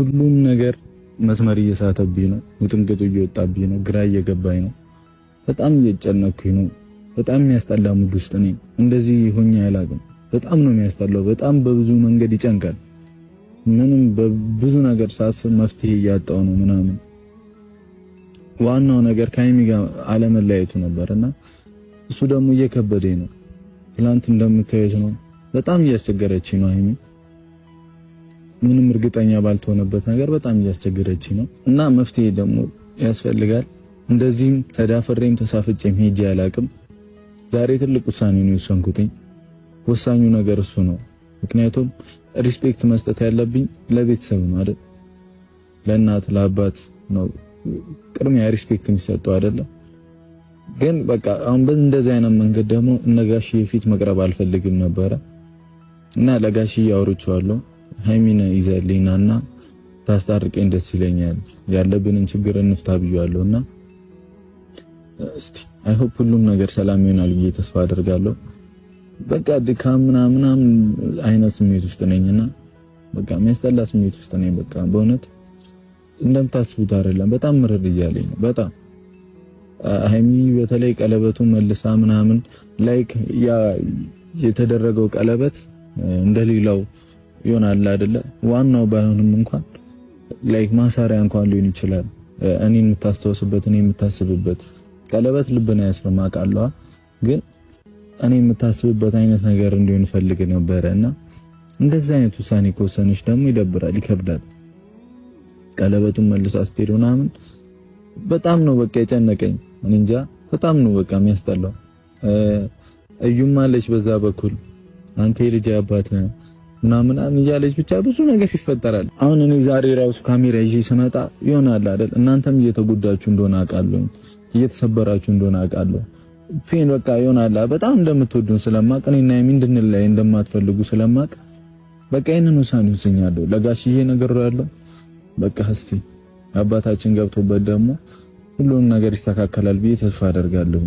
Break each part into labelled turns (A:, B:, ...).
A: ሁሉም ነገር መስመር እየሳተብኝ ነው። ውጥንቅጡ እየወጣብኝ ነው። ግራ እየገባኝ ነው። በጣም እየጨነኩኝ ነው። በጣም የሚያስጠላ ሙድ ውስጥ ነኝ። እንደዚህ ሆኜ አላውቅም። በጣም ነው የሚያስጠላው። በጣም በብዙ መንገድ ይጨንቃል። ምንም በብዙ ነገር ሳስብ መፍትሄ እያጣው ነው ምናምን። ዋናው ነገር ከሀይሚ ጋር አለመለያየቱ ነበርና እሱ ደግሞ እየከበደኝ ነው። ትላንት እንደምታዩት ነው። በጣም እያስቸገረችኝ ነው ሀይሚ። ምንም እርግጠኛ ባልተሆነበት ነገር በጣም እያስቸገረችኝ ነው እና መፍትሄ ደግሞ ያስፈልጋል። እንደዚህም ተዳፈሬም ተሳፍጬም ሄጄ አላቅም። ዛሬ ትልቅ ውሳኔ ነው የወሰንኩትኝ። ወሳኙ ነገር እሱ ነው። ምክንያቱም ሪስፔክት መስጠት ያለብኝ ለቤተሰብ ነው አይደል? ለእናት ለአባት ነው ቅድሚያ ሪስፔክት የሚሰጠው አይደለም። ግን በቃ አሁን እንደዚህ አይነት መንገድ ደግሞ እነጋሽዬ ፊት መቅረብ አልፈልግም ነበረ እና ለጋሽዬ አውርቼዋለሁ። ሀይሚን ይዘልኝና ታስታርቀኝ ደስ ይለኛል፣ ያለብንን ችግር እንፍታ ብያለሁና እስቲ አይ ሆፕ ሁሉም ነገር ሰላም ይሆናል ብዬ ተስፋ አደርጋለሁ። በቃ ድካም ምናምን አይነት ስሜት ውስጥ ነኝና በቃ የሚያስጠላ ስሜት ውስጥ ነኝ። በቃ በእውነት እንደምታስቡት አይደለም። በጣም ምርር እያለኝ ነው። በጣም ሀይሚ በተለይ ቀለበቱን መልሳ ምናምን ላይክ ያ የተደረገው ቀለበት እንደሌላው ይሆናል አይደለ? ዋናው ባይሆንም እንኳን ላይክ ማሳሪያ እንኳን ሊሆን ይችላል። እኔን የምታስተዋስበት እኔ የምታስብበት ቀለበት ልብና ያስረማቃለዋ ግን እኔ የምታስብበት አይነት ነገር እንዲሆን ፈልግ ነበርና እንደዚህ አይነት ውሳኔ ከወሰነች ደግሞ ይደብራል፣ ይከብዳል። ቀለበቱን መልሳ ስትሄድ ምናምን በጣም ነው በቃ የጨነቀኝ። እኔ እንጃ በጣም ነው በቃ የሚያስጠላው። እዩም አለች በዛ በኩል አንተ የልጅ አባት ነህ ምናምን እያለች ብቻ ብዙ ነገር ይፈጠራል። አሁን እኔ ዛሬ ራሱ ካሜራ ይዤ ስመጣ ይሆናል አይደል? እናንተም እየተጎዳችሁ እንደሆነ አውቃለሁ፣ እየተሰበራችሁ እንደሆነ አውቃለሁ። ፔን በቃ ይሆናል በጣም እንደምትወዱን ስለማቅ እኔና ምንድን ላይ እንደማትፈልጉ ስለማቅ በቃ ይሄንን ውሳኔ ወስኛለሁ። ለጋሽዬ ነገር ያለው በቃ እስቲ አባታችን ገብቶበት ደግሞ ሁሉም ነገር ይስተካከላል ብዬ ተስፋ አደርጋለሁ።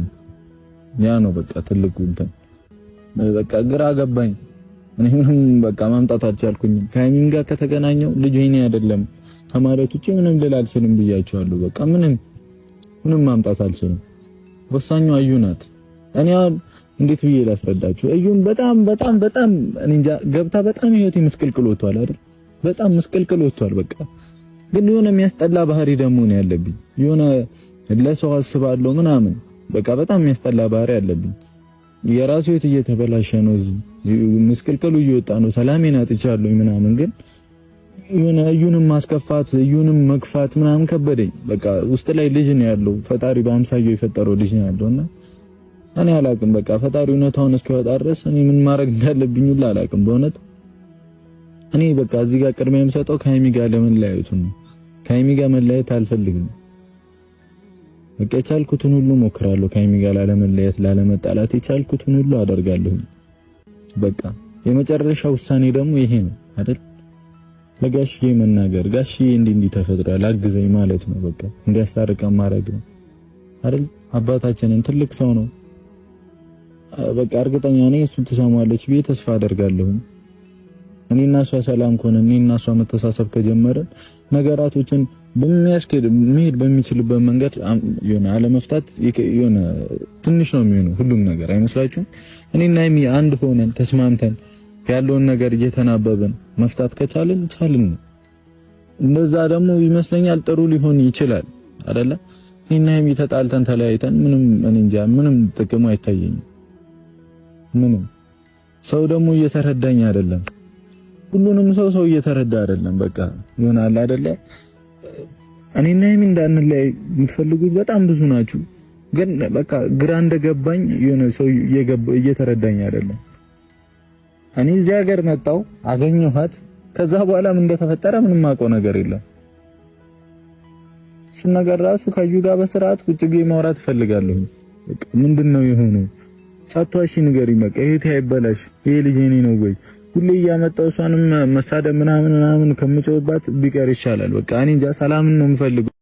A: ያ ነው በቃ ትልቁ እንትን። በቃ ግራ ገባኝ። እኔ ምንም በቃ ማምጣት አልቻልኩኝም። ከሀይሚም ጋር ከተገናኘው ልጅ ይሄኔ አይደለም ከማለት ውጪ ምንም ልል አልችልም ብያቸዋለሁ። በቃ ምንም ማምጣት አልችልም። ወሳኙ እዩ ናት። እኔ እንዴት ብዬ ላስረዳችሁ? እዩን በጣም እኔ እንጃ ገብታ በጣም ህይወቴ ምስቅልቅል ወጥቷል አይደል? በጣም ምስቅልቅል ወጥቷል። በቃ ግን የሆነ የሚያስጠላ ባህሪ ደግሞ ነው ያለብኝ። የሆነ ለሰው አስባለሁ ምናምን በቃ በጣም የሚያስጠላ ባህሪ ያለብኝ። የራሱ ህይወት እየተበላሸ ነው፣ ምስቅልቅሉ እየወጣ ነው፣ ሰላሜን አጥቻለሁ ምናምን። ግን የሆነ እዩንም ማስከፋት እዩንም መግፋት ምናምን ከበደኝ። በቃ ውስጥ ላይ ልጅ ነው ያለው፣ ፈጣሪ በአምሳያው የፈጠረው ልጅ ነው ያለውና እኔ አላቅም። በቃ ፈጣሪ እውነታውን እስኪወጣ ድረስ እኔ ምን ማድረግ እንዳለብኝ ሁላ አላቅም በእውነት። እኔ በቃ እዚህ ጋር ቅድሚያ የምሰጠው ከሀይሚ ጋር ለመለያየቱ ነው። ከሀይሚ ጋር መለያየት አልፈልግም። በቃ የቻልኩትን ሁሉ ሞክራለሁ ከሀይሚ ጋር ላለመለያየት፣ ላለመጣላት የቻልኩትን ሁሉ አደርጋለሁ። በቃ የመጨረሻ ውሳኔ ደግሞ ይሄ ነው አይደል? ለጋሽዬ መናገር፣ ጋሽዬ እንዲህ ተፈጥሯል አግዘኝ ማለት ነው። በቃ እንዲያስታርቀን ማድረግ ነው አይደል? አባታችንን ትልቅ ሰው ነው። በቃ እርግጠኛ ነኝ እሱ ትሰማለች ብዬ ተስፋ አደርጋለሁ። እኔና እሷ ሰላም ከሆነ እኔና እሷ መተሳሰብ ከጀመረን ነገራቶችን በሚያስኬድ መሄድ በሚችልበት መንገድ የሆነ አለመፍታት የሆነ ትንሽ ነው የሚሆነው ሁሉም ነገር አይመስላችሁም? እኔና ሀይሚ አንድ ሆነን ተስማምተን ያለውን ነገር እየተናበበን መፍታት ከቻልን ቻልን። እንደዛ ደግሞ ይመስለኛል ጥሩ ሊሆን ይችላል አይደለ? እኔና ሀይሚ ተጣልተን ተለያይተን ምንም እኔ እንጃ ምንም ጥቅሙ አይታየኝም። ምንም ሰው ደግሞ እየተረዳኝ አይደለም። ሁሉንም ሰው እየተረዳ አይደለም። በቃ ይሆናል አይደለ? እኔና ሀይሚ እንዳንለያይ የምትፈልጉት በጣም ብዙ ናችሁ። ግን በቃ ግራ እንደገባኝ የሆነ ሰው እየተረዳኝ አይደለም። እኔ እዚህ ሀገር መጣሁ አገኘኋት። ከዛ በኋላ ምን እንደተፈጠረ ምንም ማውቀው ነገር የለም። እሱ ነገር ራሱ ከዩ ጋር በስርዓት ቁጭ ብዬ ማውራት እፈልጋለሁ። በቃ ምንድነው የሆነው? ሳትዋሺ ንገሪኝ። በቃ ይሄ አይበላሽ። ይሄ ልጅ እኔ ነው ወይ ሁሌ እያመጣሁ እሷንም መሳደብ ምናምን ከምጮህባት ቢቀር ይሻላል። በቃ እኔ እንጃ ሰላምን ነው የምፈልገው።